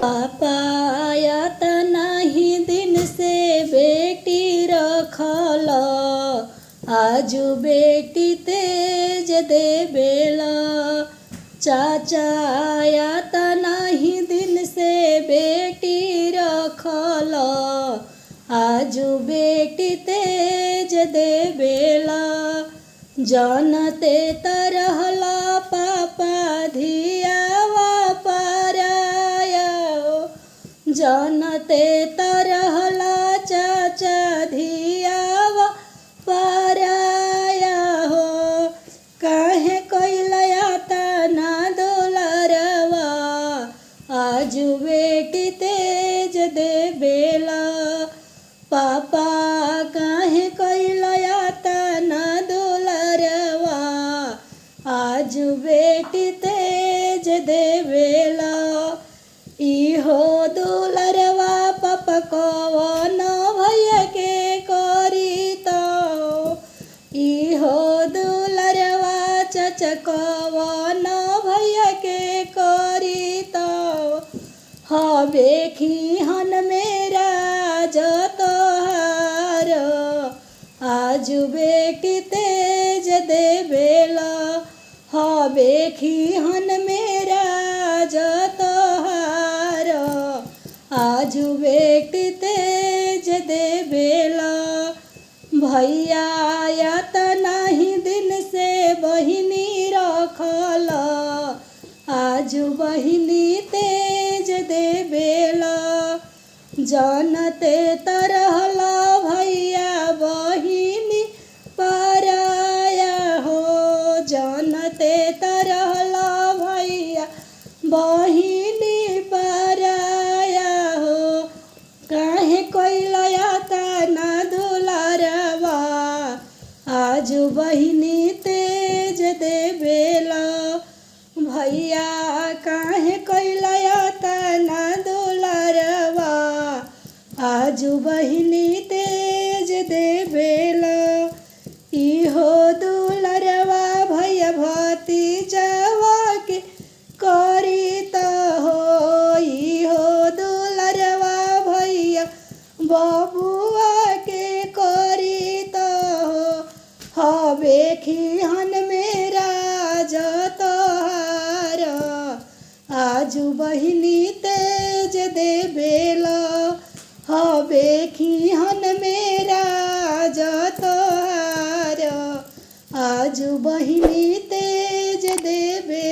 पापायत नहीं दिन से बेटी रखल, आजू बेटी तेज दे बेला। चाचायत नहीं दिन से बेटी रखल, आजू बेटी तेज दे बेला। जानते तरहला पापा धियावा पराया, जानते तरहला चाचा धियावा पराया हो। काहे कैलया तना दुलरवा, आजू बेटी तेज दे बेला। पापा काहे कैलया तना दुलरवा, आजू बेटी तेज दे बेला। इहो दुलरवा पापा कवन भैया के करी तो, इहो दुलरवा चाचा कवन भैया के करी तो। हबे खिहन मेरा जतोहार, आजू बेटी तेज दे बेला। हबे खिहन मेरा जतोहार, आजू बेटी तेज दे बेला। भैया यत नहीं दिन से बहिनी रखल, आजू बहिनी तेज दे बेला। जानते तरहला भैया बहिनी पराया हो, जानते तरहला भैया बहिनी पराया हो। काहे कैलया तना दुलरवा, आजू बहिनी तेज दे बेला। भैया काहे कैलया तना दुलरवा, आजू बहिनी तेज दे बेला। इहो दुलरवा भैया भतीजवा के करी तो हो, इहो दुलरवा भैया बबुआ के करी तो हो। हबे खिहन मेरा जतोहार, आजू बहिनी तेज दे बेला। हबे खिहन मेरा जतोहार, आजू बहिनी तेज दे बेला।